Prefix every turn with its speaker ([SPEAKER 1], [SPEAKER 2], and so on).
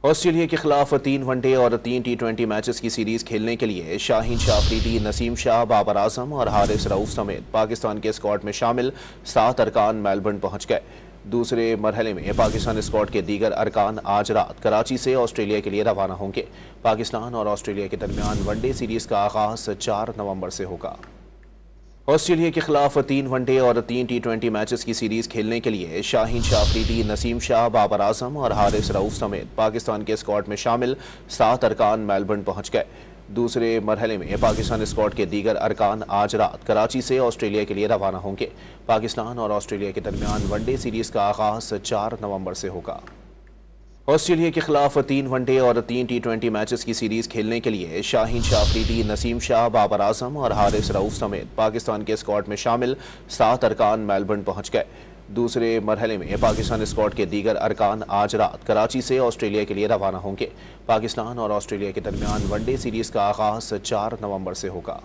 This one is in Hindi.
[SPEAKER 1] ऑस्ट्रेलिया के खिलाफ 3 वनडे और 3 T20 मैचेस की सीरीज खेलने के लिए शाहीन शाह अफरीदी, नसीम शाह, बाबर आजम और हारिस रऊफ समेत पाकिस्तान के स्क्वाड में शामिल 7 अरकान मेलबर्न पहुंच गए। दूसरे मरहले में पाकिस्तान स्क्वाड के दीगर अरकान आज रात कराची से ऑस्ट्रेलिया के लिए रवाना होंगे। पाकिस्तान और ऑस्ट्रेलिया के दरमियान वनडे सीरीज का आगाज 4 नवंबर से होगा। ऑस्ट्रेलिया के खिलाफ 3 वनडे और 3 T20 मैचेस की सीरीज खेलने के लिए शाहीन शाह अफरीदी, नसीम शाह, बाबर आजम और हारिस रऊफ समेत पाकिस्तान के स्क्वाड में शामिल 7 अरकान मेलबर्न पहुंच गए। दूसरे मरहले में पाकिस्तान स्क्वाड के दीगर अरकान आज रात कराची से ऑस्ट्रेलिया के लिए रवाना होंगे। पाकिस्तान और ऑस्ट्रेलिया के दरमियान वनडे सीरीज का आगाज 4 नवंबर से होगा। ऑस्ट्रेलिया के खिलाफ 3 वनडे और 3 T20 मैचेस की सीरीज खेलने के लिए शाहीन शाह अफरीदी, नसीम शाह, बाबर आजम और हारिस रऊफ समेत पाकिस्तान के स्क्वाड में शामिल 7 अरकान मेलबर्न पहुंच गए। दूसरे मरहले में पाकिस्तान स्क्वाड के दीगर अरकान आज रात कराची से ऑस्ट्रेलिया के लिए रवाना होंगे। पाकिस्तान और ऑस्ट्रेलिया के दरमियान वनडे सीरीज का आगाज 4 नवंबर से होगा।